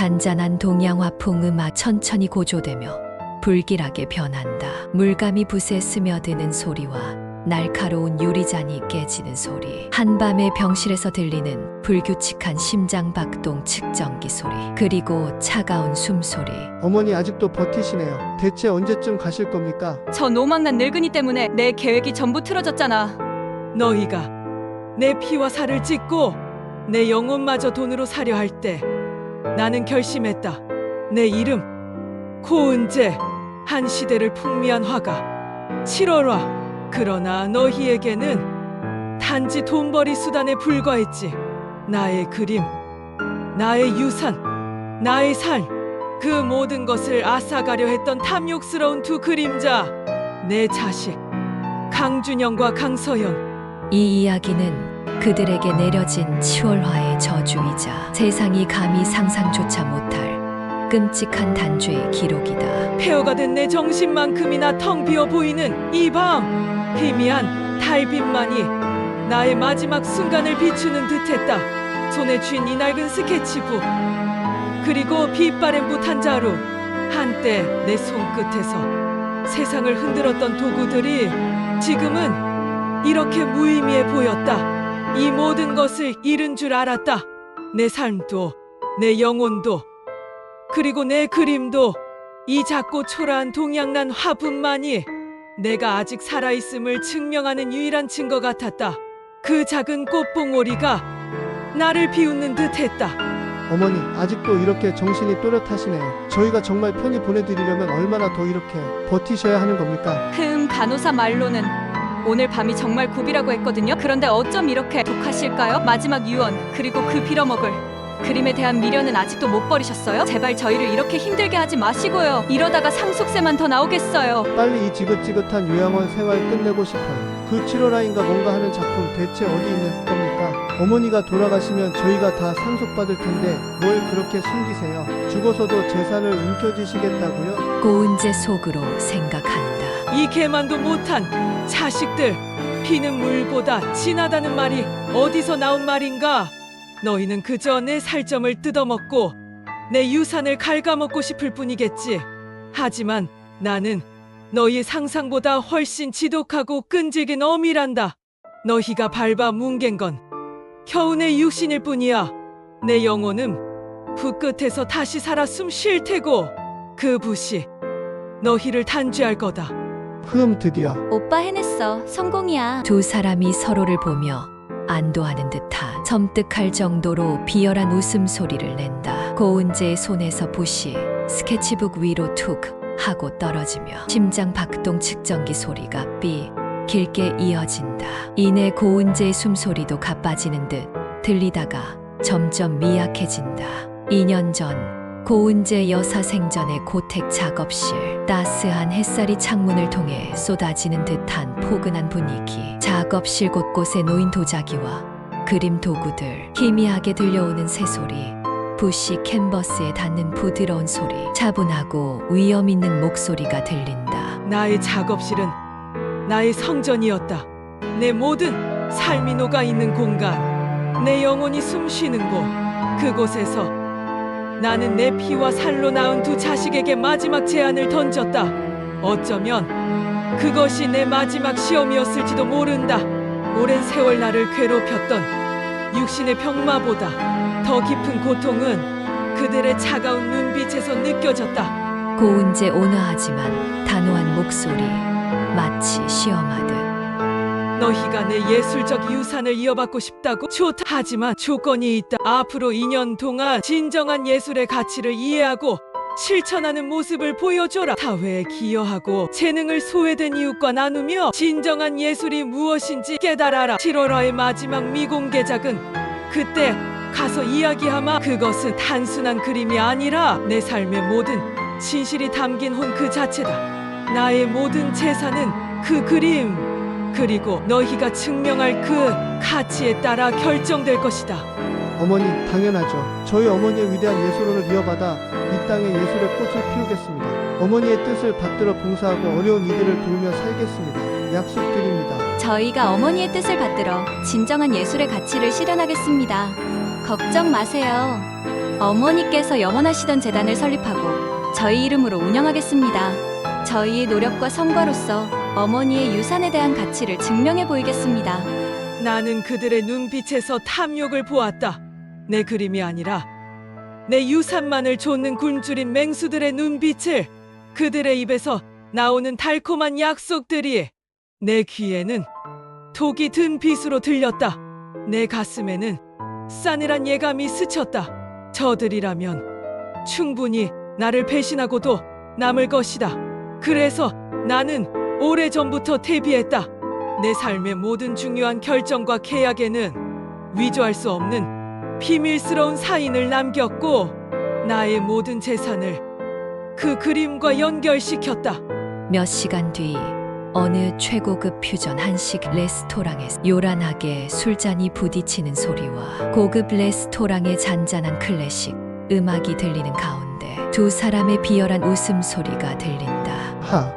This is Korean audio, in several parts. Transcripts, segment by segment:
잔잔한 동양화풍 음악 천천히 고조되며 불길하게 변한다. 물감이 붓에 스며드는 소리와 날카로운 유리잔이 깨지는 소리, 한밤의 병실에서 들리는 불규칙한 심장박동 측정기 소리, 그리고 차가운 숨소리. 어머니 아직도 버티시네요. 대체 언제쯤 가실 겁니까? 저 노망난 늙은이 때문에 내 계획이 전부 틀어졌잖아. 너희가 내 피와 살을 찢고 내 영혼마저 돈으로 사려 할 때 나는 결심했다. 내 이름 고은재, 한 시대를 풍미한 화가 7월화. 그러나 너희에게는 단지 돈벌이 수단에 불과했지. 나의 그림, 나의 유산, 나의 삶, 그 모든 것을 앗아가려 했던 탐욕스러운 두 그림자, 내 자식 강준영과 강서연. 이 이야기는 그들에게 내려진 7월화의 저주이자 세상이 감히 상상조차 못할 끔찍한 단죄의 기록이다. 폐허가 된 내 정신만큼이나 텅 비어 보이는 이 밤, 희미한 달빛만이 나의 마지막 순간을 비추는 듯했다. 손에 쥔 이 낡은 스케치북, 그리고 빛바랜 붓한 자루, 한때 내 손끝에서 세상을 흔들었던 도구들이 지금은 이렇게 무의미해 보였다. 이 모든 것을 잃은 줄 알았다. 내 삶도, 내 영혼도, 그리고 내 그림도, 이 작고 초라한 동양난 화분만이 내가 아직 살아있음을 증명하는 유일한 증거 같았다. 그 작은 꽃봉오리가 나를 비웃는 듯했다. 어머니 아직도 이렇게 정신이 또렷하시네요. 저희가 정말 편히 보내드리려면 얼마나 더 이렇게 버티셔야 하는 겁니까? 간호사 말로는 오늘 밤이 정말 굽이라고 했거든요. 그런데 어쩜 이렇게 독하실까요? 마지막 유언, 그리고 그 빌어먹을 그림에 대한 미련은 아직도 못 버리셨어요? 제발 저희를 이렇게 힘들게 하지 마시고요. 이러다가 상속세만 더 나오겠어요. 빨리 이 지긋지긋한 요양원 생활 끝내고 싶어요. 그 7월아인가 뭔가 하는 작품 대체 어디 있는 겁니까? 어머니가 돌아가시면 저희가 다 상속받을 텐데 뭘 그렇게 숨기세요? 죽어서도 재산을 움켜쥐시겠다고요? 고은재 속으로 생각한다. 이 개만도 못한 자식들, 피는 물보다 진하다는 말이 어디서 나온 말인가? 너희는 그저 내 살점을 뜯어먹고 내 유산을 갉아먹고 싶을 뿐이겠지. 하지만 나는 너희의 상상보다 훨씬 지독하고 끈질긴 어미란다. 너희가 밟아 뭉갠 건 겨우 내 육신일 뿐이야. 내 영혼은 붓 끝에서 다시 살아 숨 쉴 테고 그 붓이 너희를 단죄할 거다. 드디어 오빠 해냈어. 성공이야. 두 사람이 서로를 보며 안도하는 듯한, 섬뜩할 정도로 비열한 웃음소리를 낸다. 고은재의 손에서 붓이 스케치북 위로 툭 하고 떨어지며 심장 박동 측정기 소리가 삐 길게 이어진다. 이내 고은재의 숨소리도 가빠지는 듯 들리다가 점점 미약해진다. 2년 전 고은재 여사 생전의 고택 작업실, 따스한 햇살이 창문을 통해 쏟아지는 듯한 포근한 분위기, 작업실 곳곳에 놓인 도자기와 그림 도구들, 희미하게 들려오는 새소리, 붓이 캔버스에 닿는 부드러운 소리, 차분하고 위험 있는 목소리가 들린다. 나의 작업실은 나의 성전이었다. 내 모든 삶이 녹아 있는 공간, 내 영혼이 숨쉬는 곳, 그곳에서 나는 내 피와 살로 낳은 두 자식에게 마지막 제안을 던졌다. 어쩌면 그것이 내 마지막 시험이었을지도 모른다. 오랜 세월 나를 괴롭혔던 육신의 병마보다 더 깊은 고통은 그들의 차가운 눈빛에서 느껴졌다. 고은재 온화하지만 단호한 목소리, 마치 시험하듯. 너희가 내 예술적 유산을 이어받고 싶다고? 좋다. 하지만 조건이 있다. 앞으로 2년 동안 진정한 예술의 가치를 이해하고 실천하는 모습을 보여줘라. 사회에 기여하고 재능을 소외된 이웃과 나누며 진정한 예술이 무엇인지 깨달아라. 7월화의 마지막 미공개작은 그때 가서 이야기하마. 그것은 단순한 그림이 아니라 내 삶의 모든 진실이 담긴 혼 그 자체다. 나의 모든 재산은 그 그림, 그리고 너희가 증명할 그 가치에 따라 결정될 것이다. 어머니 당연하죠. 저희 어머니의 위대한 예술론을 이어받아 이 땅에 예술의 꽃을 피우겠습니다. 어머니의 뜻을 받들어 봉사하고 어려운 이들을 도우며 살겠습니다. 약속드립니다. 저희가 어머니의 뜻을 받들어 진정한 예술의 가치를 실현하겠습니다. 걱정 마세요. 어머니께서 염원하시던 재단을 설립하고 저희 이름으로 운영하겠습니다. 저희의 노력과 성과로서 어머니의 유산에 대한 가치를 증명해 보이겠습니다. 나는 그들의 눈빛에서 탐욕을 보았다. 내 그림이 아니라 내 유산만을 좇는 굶주린 맹수들의 눈빛을, 그들의 입에서 나오는 달콤한 약속들이 내 귀에는 독이 든 빛으로 들렸다. 내 가슴에는 싸늘한 예감이 스쳤다. 저들이라면 충분히 나를 배신하고도 남을 것이다. 그래서 나는 오래전부터 대비했다. 내 삶의 모든 중요한 결정과 계약에는 위조할 수 없는 비밀스러운 사인을 남겼고, 나의 모든 재산을 그 그림과 연결시켰다. 몇 시간 뒤 어느 최고급 퓨전 한식 레스토랑에서 요란하게 술잔이 부딪히는 소리와 고급 레스토랑의 잔잔한 클래식 음악이 들리는 가운데 두 사람의 비열한 웃음소리가 들린다.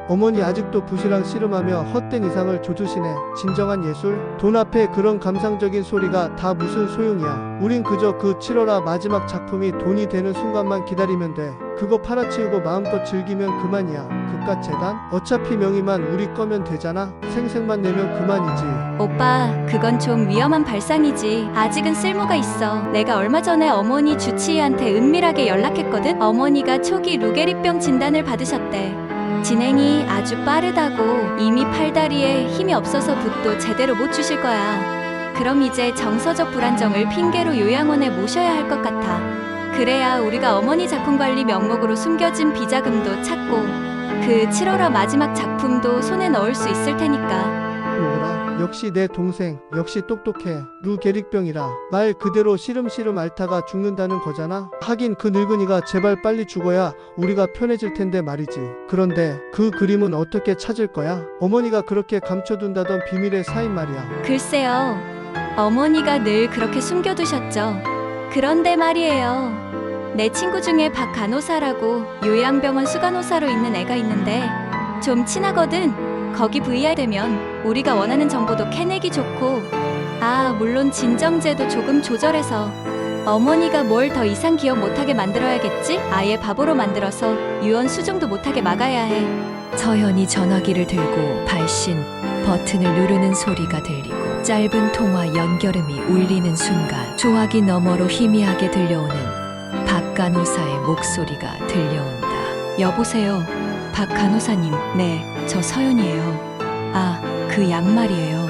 어머니 아직도 부시랑 씨름하며 헛된 이상을 조주시네. 진정한 예술? 돈 앞에 그런 감상적인 소리가 다 무슨 소용이야. 우린 그저 그 7월아 마지막 작품이 돈이 되는 순간만 기다리면 돼. 그거 팔아치우고 마음껏 즐기면 그만이야. 그깟 재단? 어차피 명의만 우리 거면 되잖아. 생색만 내면 그만이지. 오빠, 그건 좀 위험한 발상이지. 아직은 쓸모가 있어. 내가 얼마 전에 어머니 주치의한테 은밀하게 연락했거든. 어머니가 초기 루게리병 진단을 받으셨대. 진행이 아주 빠르다고. 이미 팔다리에 힘이 없어서 붓도 제대로 못 주실 거야. 그럼 이제 정서적 불안정을 핑계로 요양원에 모셔야 할 것 같아. 그래야 우리가 어머니 작품 관리 명목으로 숨겨진 비자금도 찾고 그 7월화 마지막 작품도 손에 넣을 수 있을 테니까. 뭐라? 역시 내 동생. 역시 똑똑해. 루게릭병이라. 말 그대로 시름시름 앓다가 죽는다는 거잖아. 하긴 그 늙은이가 제발 빨리 죽어야 우리가 편해질 텐데 말이지. 그런데 그 그림은 어떻게 찾을 거야? 어머니가 그렇게 감춰둔다던 비밀의 사인 말이야. 글쎄요. 어머니가 늘 그렇게 숨겨두셨죠. 그런데 말이에요. 내 친구 중에 박 간호사라고 요양병원 수간호사로 있는 애가 있는데 좀 친하거든. 거기 VR 되면 우리가 원하는 정보도 캐내기 좋고, 물론 진정제도 조금 조절해서 어머니가 뭘 더 이상 기억 못하게 만들어야겠지? 아예 바보로 만들어서 유언 수정도 못하게 막아야 해. 서현이 전화기를 들고 발신 버튼을 누르는 소리가 들리고 짧은 통화 연결음이 울리는 순간 조화기 너머로 희미하게 들려오는 박 간호사의 목소리가 들려온다. 여보세요. 박 간호사님. 네, 저 서연이에요. 그 양말이에요.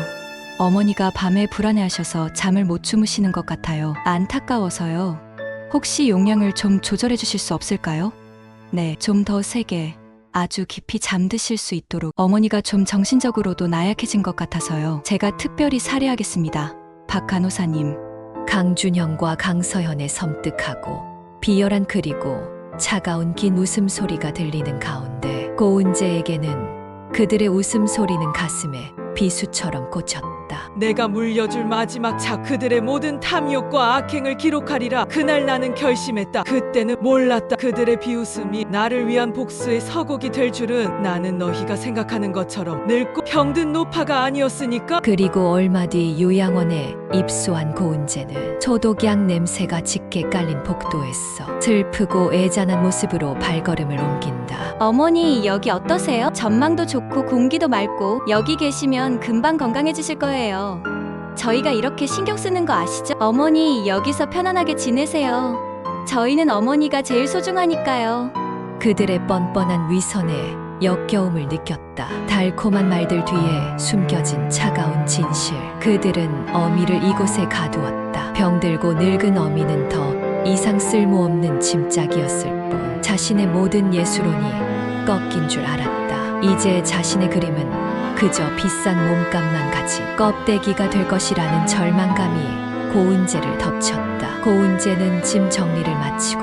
어머니가 밤에 불안해하셔서 잠을 못 주무시는 것 같아요. 안타까워서요. 혹시 용량을 좀 조절해 주실 수 없을까요? 네, 좀 더 세게, 아주 깊이 잠드실 수 있도록. 어머니가 좀 정신적으로도 나약해진 것 같아서요. 제가 특별히 살해하겠습니다. 박 간호사님. 강준형과 강서현의 섬뜩하고 비열한 그리고 차가운 긴 웃음소리가 들리는 가운데 고은재에게는 그들의 웃음소리는 가슴에 비수처럼 꽂혔다. 내가 물려줄 마지막 작, 그들의 모든 탐욕과 악행을 기록하리라. 그날 나는 결심했다. 그때는 몰랐다. 그들의 비웃음이 나를 위한 복수의 서곡이 될 줄은. 나는 너희가 생각하는 것처럼 늙고 병든 노파가 아니었으니까. 그리고 얼마 뒤 요양원에 입소한 고은재는 소독약 냄새가 짙게 깔린 복도에서 슬프고 애잔한 모습으로 발걸음을 옮긴다. 어머니, 여기 어떠세요? 전망도 좋고 공기도 맑고 여기 계시면 금방 건강해지실 거예요. 저희가 이렇게 신경 쓰는 거 아시죠? 어머니, 여기서 편안하게 지내세요. 저희는 어머니가 제일 소중하니까요. 그들의 뻔뻔한 위선에 역겨움을 느꼈다. 달콤한 말들 뒤에 숨겨진 차가운 진실. 그들은 어미를 이곳에 가두었다. 병들고 늙은 어미는 더 이상 쓸모없는 짐짝이었을 뿐 자신의 모든 예술혼이 꺾인 줄 알았다. 이제 자신의 그림은 그저 비싼 몸값만 가진 껍데기가 될 것이라는 절망감이 고은재를 덮쳤다. 고은재는 짐 정리를 마치고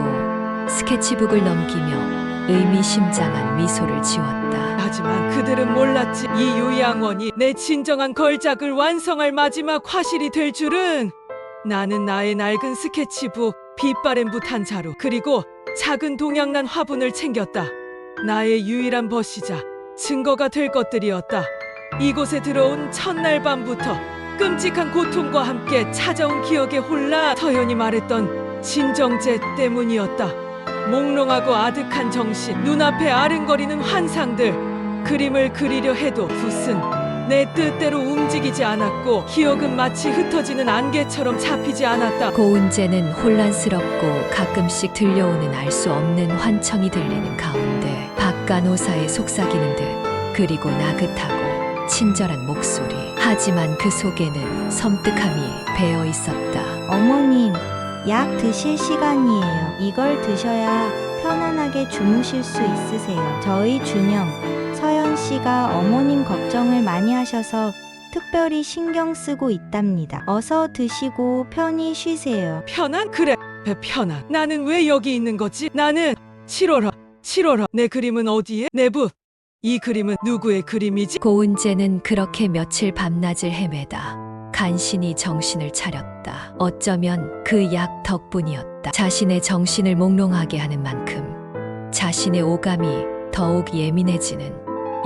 스케치북을 넘기며 의미심장한 미소를 지웠다. 하지만 그들은 몰랐지. 이 요양원이 내 진정한 걸작을 완성할 마지막 화실이 될 줄은. 나는 나의 낡은 스케치북, 빛바랜붓 한 자루, 그리고 작은 동양난 화분을 챙겼다. 나의 유일한 버시자, 증거가 될 것들이었다. 이곳에 들어온 첫날 밤부터 끔찍한 고통과 함께 찾아온 기억에 홀라 서연이 말했던 진정제 때문이었다. 몽롱하고 아득한 정신, 눈앞에 아른거리는 환상들, 그림을 그리려 해도 붓은 내 뜻대로 움직이지 않았고 기억은 마치 흩어지는 안개처럼 잡히지 않았다. 고은재는 혼란스럽고 가끔씩 들려오는 알 수 없는 환청이 들리는 가운데 박간호사의 속삭이는 듯, 그리고 나긋하고 친절한 목소리. 하지만 그 속에는 섬뜩함이 배어 있었다. 어머님, 약 드실 시간이에요. 이걸 드셔야 편안하게 주무실 수 있으세요. 저희 준영, 서연 씨가 어머님 걱정을 많이 하셔서 특별히 신경 쓰고 있답니다. 어서 드시고 편히 쉬세요. 편안? 그래, 편안. 나는 왜 여기 있는 거지? 나는 7월아. 내 그림은 어디에? 내 붓. 이 그림은 누구의 그림이지? 고은재는 그렇게 며칠 밤낮을 헤매다 간신히 정신을 차렸다. 어쩌면 그 약 덕분이었다. 자신의 정신을 몽롱하게 하는 만큼 자신의 오감이 더욱 예민해지는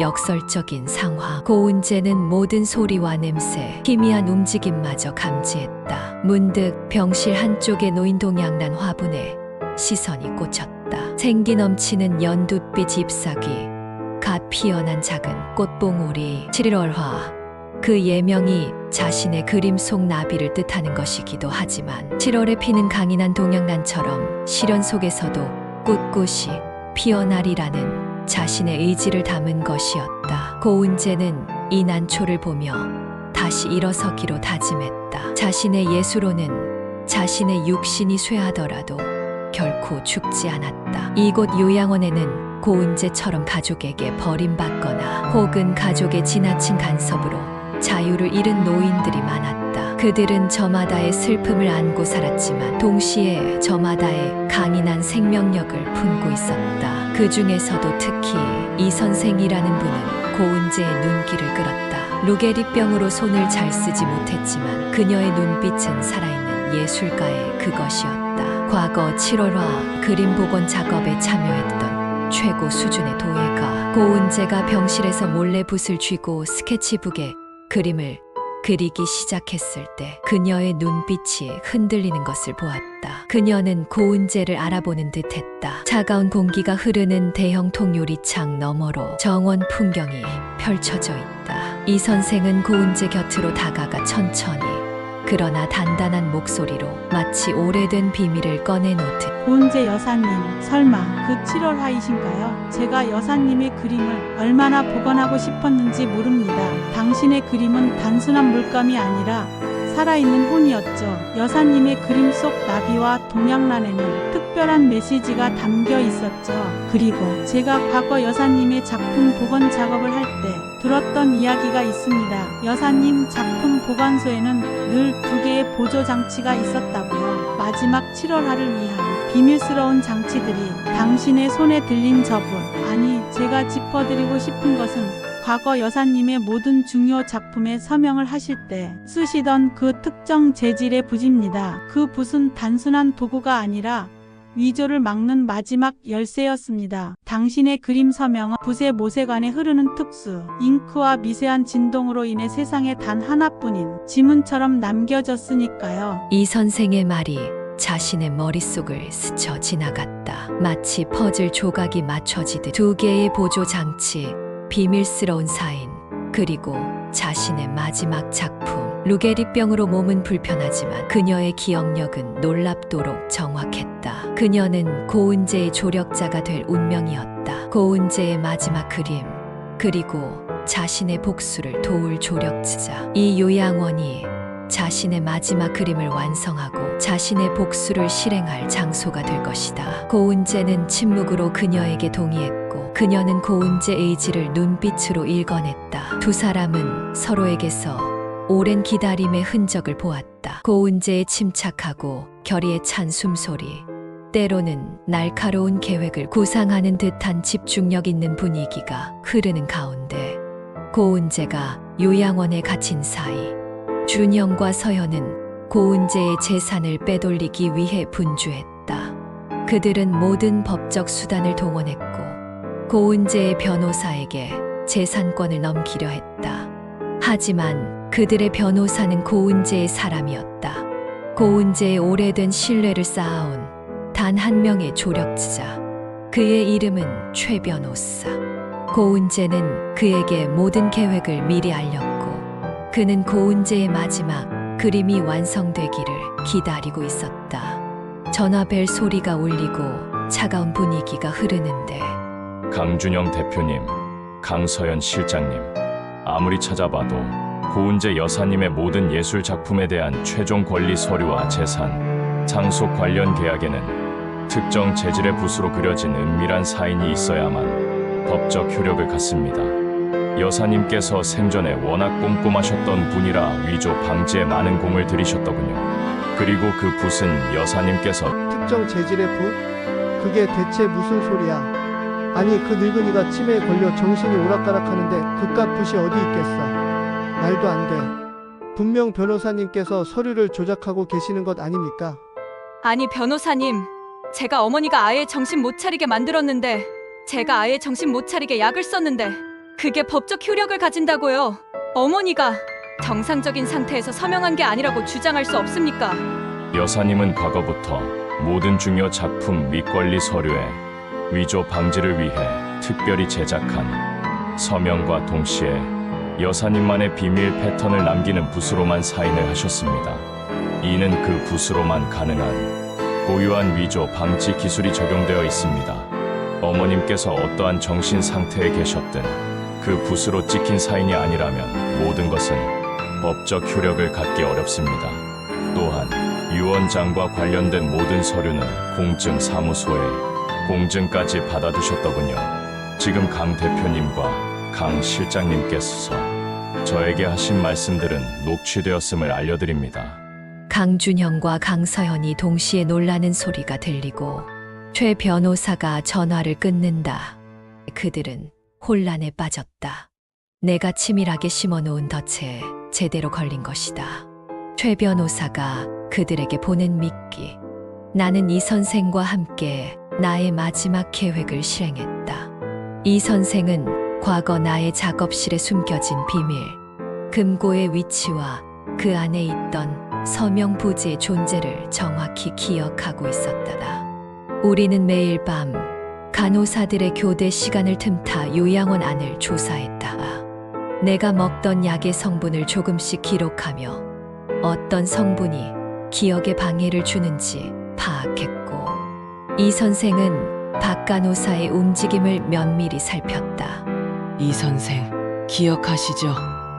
역설적인 상황. 고은재는 모든 소리와 냄새, 희미한 움직임마저 감지했다. 문득 병실 한쪽에 놓인 동양난 화분에 시선이 꽂혔다. 생기 넘치는 연두빛 잎사귀, 갓 피어난 작은 꽃봉오리, 7월화. 그 예명이 자신의 그림 속 나비를 뜻하는 것이기도 하지만 7월에 피는 강인한 동양난처럼 시련 속에서도 꿋꿋이 피어나리라는 자신의 의지를 담은 것이었다. 고은재는 이 난초를 보며 다시 일어서기로 다짐했다. 자신의 예수로는 자신의 육신이 쇠하더라도 결코 죽지 않았다. 이곳 요양원에는 고은재처럼 가족에게 버림받거나 혹은 가족의 지나친 간섭으로 자유를 잃은 노인들이 많았다. 그들은 저마다의 슬픔을 안고 살았지만 동시에 저마다의 강인한 생명력을 품고 있었다. 그 중에서도 특히 이 선생이라는 분은 고은재의 눈길을 끌었다. 루게리병으로 손을 잘 쓰지 못했지만 그녀의 눈빛은 살아있는 예술가의 그것이었다. 과거 7월화 그림 복원 작업에 참여했던 최고 수준의 도예가 고은재가 병실에서 몰래 붓을 쥐고 스케치북에 그림을 그리기 시작했을 때 그녀의 눈빛이 흔들리는 것을 보았다. 그녀는 고은재를 알아보는 듯했다. 차가운 공기가 흐르는 대형 통유리창 너머로 정원 풍경이 펼쳐져 있다. 이 선생은 고은재 곁으로 다가가 천천히 그러나 단단한 목소리로 마치 오래된 비밀을 꺼내놓듯, 고은재 여사님, 설마 그 7월화이신가요? 제가 여사님의 그림을 얼마나 복원하고 싶었는지 모릅니다. 당신의 그림은 단순한 물감이 아니라 살아있는 혼이었죠. 여사님의 그림 속 나비와 동양란에는 특별한 메시지가 담겨 있었죠. 그리고 제가 과거 여사님의 작품 복원 작업을 할 때 들었던 이야기가 있습니다. 여사님 작품 보관소에는 늘 2개의 보조 장치가 있었다고요. 마지막 7월화를 위한 비밀스러운 장치들이 당신의 손에 들린 저분, 아니 제가 짚어드리고 싶은 것은 과거 여사님의 모든 중요 작품에 서명을 하실 때 쓰시던 그 특정 재질의 붓입니다. 그 붓은 단순한 도구가 아니라 위조를 막는 마지막 열쇠였습니다. 당신의 그림 서명은 붓의 모세관에 흐르는 특수 잉크와 미세한 진동으로 인해 세상에 단 하나뿐인 지문처럼 남겨졌으니까요. 이 선생의 말이 자신의 머릿속을 스쳐 지나갔다. 마치 퍼즐 조각이 맞춰지듯 2개의 보조 장치, 비밀스러운 사인, 그리고 자신의 마지막 작품. 루게리병으로 몸은 불편하지만 그녀의 기억력은 놀랍도록 정확했다. 그녀는 고은재의 조력자가 될 운명이었다. 고은재의 마지막 그림, 그리고 자신의 복수를 도울 조력자. 이 요양원이 자신의 마지막 그림을 완성하고 자신의 복수를 실행할 장소가 될 것이다. 고은재는 침묵으로 그녀에게 동의했고 그녀는 고은재의 의지를 눈빛으로 읽어냈다. 두 사람은 서로에게서 오랜 기다림의 흔적을 보았다. 고은재의 침착하고 결의에 찬 숨소리, 때로는 날카로운 계획을 구상하는 듯한 집중력 있는 분위기가 흐르는 가운데 고은재가 요양원에 갇힌 사이 준영과 서연은 고은재의 재산을 빼돌리기 위해 분주했다. 그들은 모든 법적 수단을 동원했고 고은재의 변호사에게 재산권을 넘기려 했다. 하지만 그들의 변호사는 고은재의 사람이었다. 고은재의 오래된 신뢰를 쌓아온 단 한 명의 조력지자. 그의 이름은 최 변호사. 고은재는 그에게 모든 계획을 미리 알렸고 그는 고은재의 마지막 그림이 완성되기를 기다리고 있었다. 전화벨 소리가 울리고 차가운 분위기가 흐르는데 강준영 대표님, 강서연 실장님, 아무리 찾아봐도 고은재 여사님의 모든 예술 작품에 대한 최종 권리 서류와 재산, 상속 관련 계약에는 특정 재질의 붓으로 그려진 은밀한 사인이 있어야만 법적 효력을 갖습니다. 여사님께서 생전에 워낙 꼼꼼하셨던 분이라 위조 방지에 많은 공을 들이셨더군요. 그리고 그 붓은 여사님께서 특정 재질의 붓? 그게 대체 무슨 소리야? 아니 그 늙은이가 치매에 걸려 정신이 오락가락하는데 그깟 붓이 어디 있겠어? 말도 안 돼. 분명 변호사님께서 서류를 조작하고 계시는 것 아닙니까? 아니 변호사님, 제가 어머니가 아예 정신 못 차리게 만들었는데 제가 아예 정신 못 차리게 약을 썼는데 그게 법적 효력을 가진다고요. 어머니가 정상적인 상태에서 서명한 게 아니라고 주장할 수 없습니까? 여사님은 과거부터 모든 중요 작품 및 권리 서류에 위조 방지를 위해 특별히 제작한 서명과 동시에 여사님만의 비밀 패턴을 남기는 붓으로만 사인을 하셨습니다. 이는 그 붓으로만 가능한 고유한 위조 방지 기술이 적용되어 있습니다. 어머님께서 어떠한 정신 상태에 계셨든 그 붓으로 찍힌 사인이 아니라면 모든 것은 법적 효력을 갖기 어렵습니다. 또한 유언장과 관련된 모든 서류는 공증사무소에 공증까지 받아두셨더군요. 지금 강 대표님과 강 실장님께서 저에게 하신 말씀들은 녹취되었음을 알려드립니다. 강준형과 강서연이 동시에 놀라는 소리가 들리고 최 변호사가 전화를 끊는다. 그들은 혼란에 빠졌다. 내가 치밀하게 심어놓은 덫에 제대로 걸린 것이다. 최 변호사가 그들에게 보낸 미끼. 나는 이 선생과 함께 나의 마지막 계획을 실행했다. 이 선생은 과거 나의 작업실에 숨겨진 비밀, 금고의 위치와 그 안에 있던 서명 부지의 존재를 정확히 기억하고 있었다. 우리는 매일 밤 간호사들의 교대 시간을 틈타 요양원 안을 조사했다. 내가 먹던 약의 성분을 조금씩 기록하며 어떤 성분이 기억에 방해를 주는지 파악했고 이 선생은 박 간호사의 움직임을 면밀히 살폈다. 이 선생, 기억하시죠?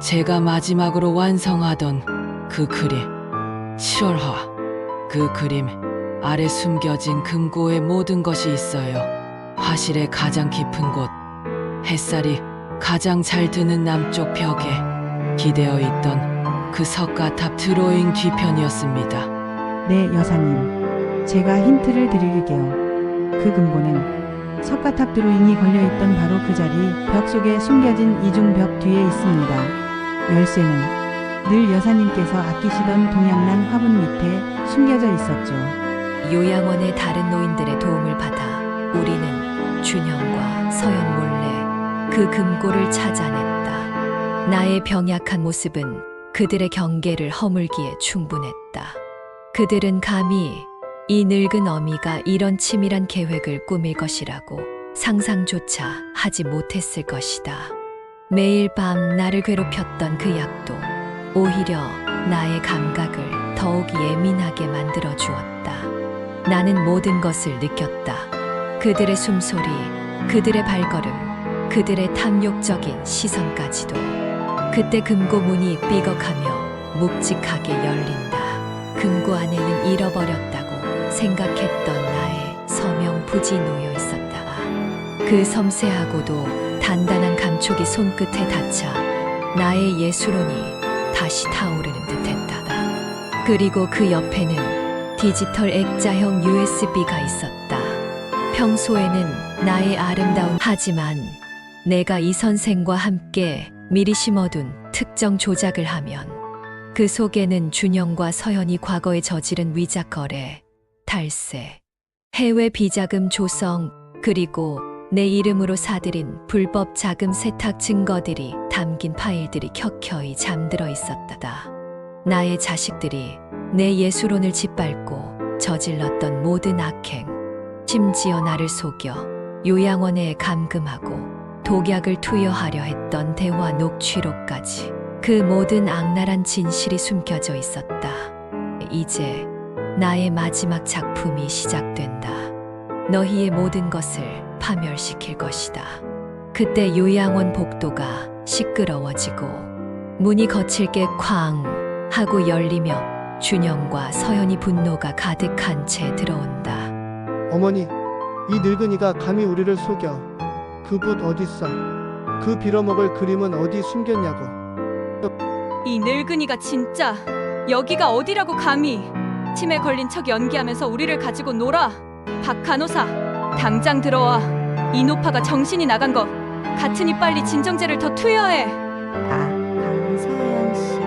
제가 마지막으로 완성하던 그 그림, 7월화. 그 그림 아래 숨겨진 금고의 모든 것이 있어요. 화실의 가장 깊은 곳, 햇살이 가장 잘 드는 남쪽 벽에 기대어 있던 그 석가탑 드로잉 뒤편이었습니다. 네, 여사님. 제가 힌트를 드릴게요. 그 금고는 석가탑 드로잉이 걸려있던 바로 그 자리 벽 속에 숨겨진 이중벽 뒤에 있습니다. 열쇠는 늘 여사님께서 아끼시던 동양란 화분 밑에 숨겨져 있었죠. 요양원의 다른 노인들의 도움을 받아 우리는 준영과 서연 몰래 그 금고를 찾아냈다. 나의 병약한 모습은 그들의 경계를 허물기에 충분했다. 그들은 감히 이 늙은 어미가 이런 치밀한 계획을 꾸밀 것이라고 상상조차 하지 못했을 것이다. 매일 밤 나를 괴롭혔던 그 약도 오히려 나의 감각을 더욱 예민하게 만들어 주었다. 나는 모든 것을 느꼈다. 그들의 숨소리, 그들의 발걸음, 그들의 탐욕적인 시선까지도. 그때 금고 문이 삐걱하며 묵직하게 열린다. 금고 안에는 잃어버렸다고 생각했던 나의 서명 부지 놓여 있었다. 그 섬세하고도 단단한 감촉이 손끝에 닿자 나의 예술혼이 다시 타오르는 듯했다. 그리고 그 옆에는 디지털 액자형 USB가 있었다. 평소에는 나의 아름다운 하지만 내가 이 선생과 함께 미리 심어둔 특정 조작을 하면 그 속에는 준영과 서연이 과거에 저지른 위작 거래, 탈세, 해외 비자금 조성, 그리고 내 이름으로 사들인 불법 자금 세탁 증거들이 담긴 파일들이 켜켜이 잠들어 있었다. 나의 자식들이 내 예술혼을 짓밟고 저질렀던 모든 악행, 심지어 나를 속여 요양원에 감금하고 독약을 투여하려 했던 대화 녹취록까지 그 모든 악랄한 진실이 숨겨져 있었다. 이제 나의 마지막 작품이 시작된다. 너희의 모든 것을 파멸시킬 것이다. 그때 요양원 복도가 시끄러워지고 문이 거칠게 쾅 하고 열리며 준영과 서연이 분노가 가득한 채 들어온다. 어머니, 이 늙은이가 감히 우리를 속여. 그 붓 어딨어? 그 빌어먹을 그림은 어디 숨겼냐고. 이 늙은이가 진짜 여기가 어디라고 감히 치매 걸린 척 연기하면서 우리를 가지고 놀아. 박 간호사, 당장 들어와. 이노파가 정신이 나간 것 같으니 빨리 진정제를 더 투여해. 강서연 씨,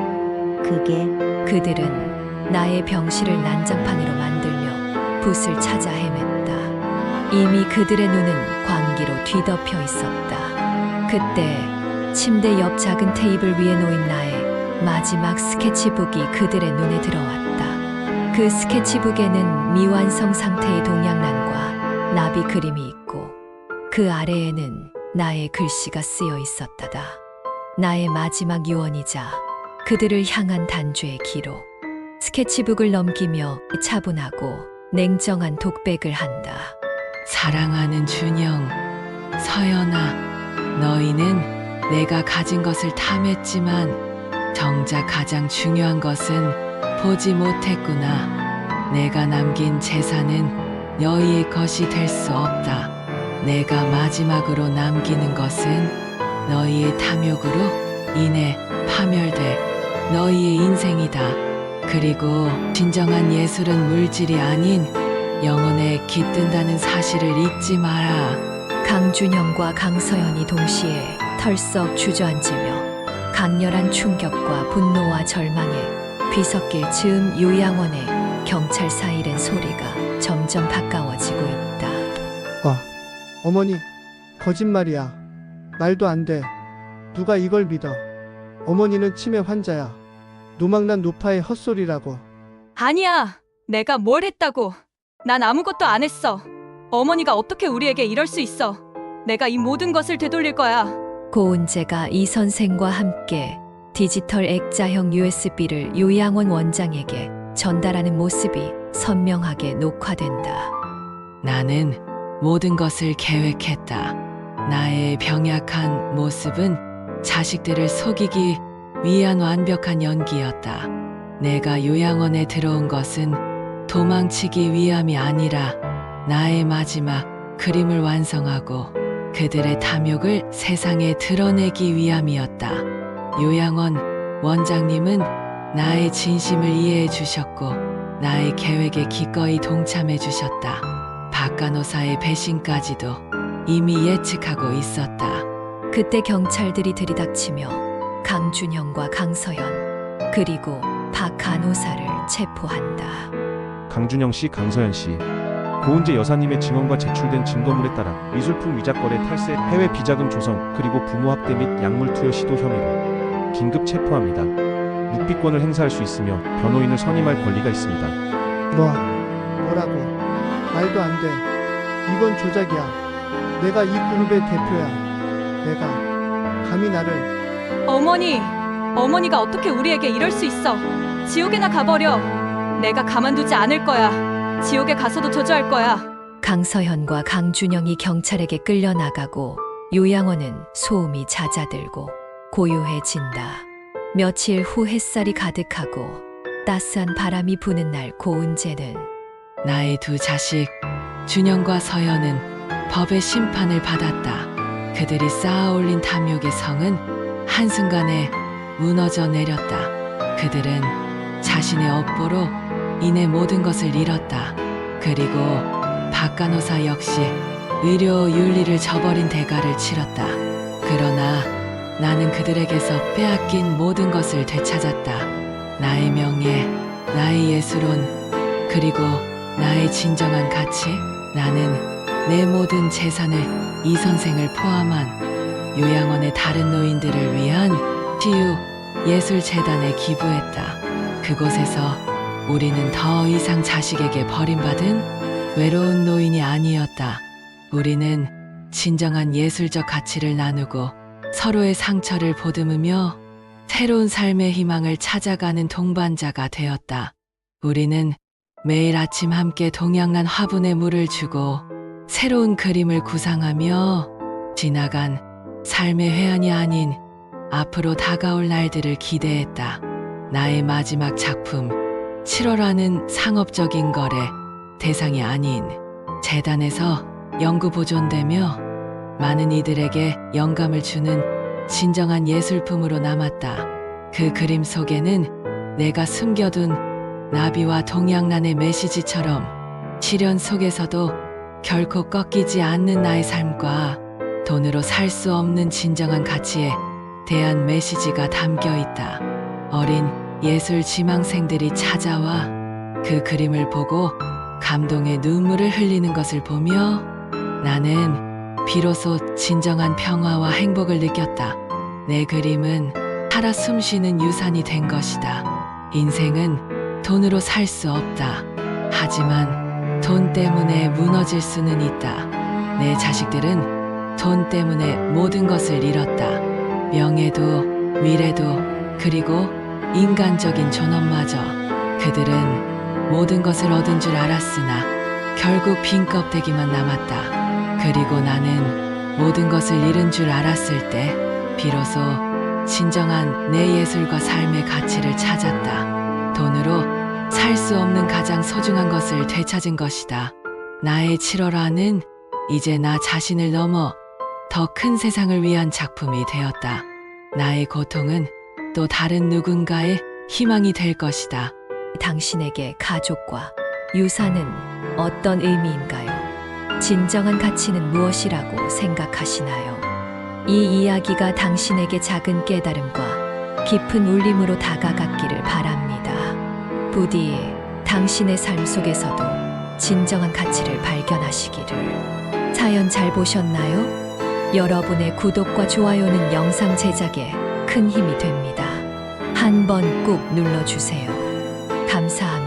그게 그들은 나의 병실을 난장판으로 만들며 붓을 찾아 헤맸다. 이미 그들의 눈은 광기로 뒤덮여 있었다. 그때 침대 옆 작은 테이블 위에 놓인 나의 마지막 스케치북이 그들의 눈에 들어왔다. 그 스케치북에는 미완성 상태의 동양란과 나비 그림이 있고 그 아래에는 나의 글씨가 쓰여 있었다다. 나의 마지막 유언이자 그들을 향한 단죄의 기록. 스케치북을 넘기며 차분하고 냉정한 독백을 한다. 사랑하는 준영, 서연아, 너희는 내가 가진 것을 탐했지만 정작 가장 중요한 것은 보지 못했구나. 내가 남긴 재산은 너희의 것이 될 수 없다. 내가 마지막으로 남기는 것은 너희의 탐욕으로 인해 파멸될 너희의 인생이다. 그리고 진정한 예술은 물질이 아닌 영혼에 깃든다는 사실을 잊지 마라. 강준영과 강서연이 동시에 털썩 주저앉으며 강렬한 충격과 분노와 절망에 뒤섞일 즈음 요양원의 경찰 사이렌 소리가 점점 가까워지고 있다. 어머니, 거짓말이야. 말도 안 돼. 누가 이걸 믿어? 어머니는 치매 환자야. 노망난 노파의 헛소리라고. 아니야. 내가 뭘 했다고. 난 아무것도 안 했어. 어머니가 어떻게 우리에게 이럴 수 있어. 내가 이 모든 것을 되돌릴 거야. 고은재가 이 선생과 함께 디지털 액자형 USB를 요양원 원장에게 전달하는 모습이 선명하게 녹화된다. 나는 모든 것을 계획했다. 나의 병약한 모습은 자식들을 속이기 위한 완벽한 연기였다. 내가 요양원에 들어온 것은 도망치기 위함이 아니라 나의 마지막 그림을 완성하고 그들의 탐욕을 세상에 드러내기 위함이었다. 요양원 원장님은 나의 진심을 이해해 주셨고 나의 계획에 기꺼이 동참해 주셨다. 박 간호사의 배신까지도 이미 예측하고 있었다. 그때 경찰들이 들이닥치며 강준형과 강서연 그리고 박 간호사를 체포한다. 강준영 씨, 강서연 씨. 고은재 여사님의 증언과 제출된 증거물에 따라 미술품 위작거래 탈세, 해외 비자금 조성, 그리고 부모 학대 및 약물 투여 시도 혐의로 긴급 체포합니다. 묵비권을 행사할 수 있으며 변호인을 선임할 권리가 있습니다. 뭐라고? 말도 안 돼. 이건 조작이야. 내가 이 그룹의 대표야. 내가 감히 나를. 어머니가 어떻게 우리에게 이럴 수 있어. 지옥에나 가버려. 내가 가만두지 않을 거야. 지옥에 가서도 저주할 거야. 강서현과 강준영이 경찰에게 끌려나가고 요양원은 소음이 잦아들고 고요해진다. 며칠 후 햇살이 가득하고 따스한 바람이 부는 날 고은재는 나의 두 자식 준영과 서연은 법의 심판을 받았다. 그들이 쌓아올린 탐욕의 성은 한순간에 무너져 내렸다. 그들은 자신의 업보로 인해 모든 것을 잃었다. 그리고 박 간호사 역시 의료 윤리를 저버린 대가를 치렀다. 그러나 나는 그들에게서 빼앗긴 모든 것을 되찾았다. 나의 명예, 나의 예술혼, 그리고 나의 진정한 가치. 나는 내 모든 재산을 이 선생을 포함한 요양원의 다른 노인들을 위한 치유 예술재단에 기부했다. 그곳에서 우리는 더 이상 자식에게 버림받은 외로운 노인이 아니었다. 우리는 진정한 예술적 가치를 나누고 서로의 상처를 보듬으며 새로운 삶의 희망을 찾아가는 동반자가 되었다. 우리는 매일 아침 함께 동양한 화분에 물을 주고 새로운 그림을 구상하며 지나간 삶의 회한이 아닌 앞으로 다가올 날들을 기대했다. 나의 마지막 작품, 7월화는 상업적인 거래 대상이 아닌 재단에서 영구 보존되며 많은 이들에게 영감을 주는 진정한 예술품으로 남았다. 그 그림 속에는 내가 숨겨둔 나비와 동양란의 메시지처럼 시련 속에서도 결코 꺾이지 않는 나의 삶과 돈으로 살 수 없는 진정한 가치에 대한 메시지가 담겨 있다. 어린 예술 지망생들이 찾아와 그 그림을 보고 감동의 눈물을 흘리는 것을 보며 나는 비로소 진정한 평화와 행복을 느꼈다. 내 그림은 살아 숨쉬는 유산이 된 것이다. 인생은 돈으로 살 수 없다. 하지만 돈 때문에 무너질 수는 있다. 내 자식들은 돈 때문에 모든 것을 잃었다. 명예도, 미래도, 그리고 인간적인 존엄마저. 그들은 모든 것을 얻은 줄 알았으나 결국 빈 껍데기만 남았다. 그리고 나는 모든 것을 잃은 줄 알았을 때 비로소 진정한 내 예술과 삶의 가치를 찾았다. 돈으로 살 수 없는 가장 소중한 것을 되찾은 것이다. 나의 7월화는 이제 나 자신을 넘어 더 큰 세상을 위한 작품이 되었다. 나의 고통은 또 다른 누군가의 희망이 될 것이다. 당신에게 가족과 유산은 어떤 의미인가요? 진정한 가치는 무엇이라고 생각하시나요? 이 이야기가 당신에게 작은 깨달음과 깊은 울림으로 다가갔기를 바랍니다. 부디 당신의 삶 속에서도 진정한 가치를 발견하시기를. 사연 잘 보셨나요? 여러분의 구독과 좋아요는 영상 제작에 큰 힘이 됩니다. 한번 꾹 눌러주세요. 감사합니다.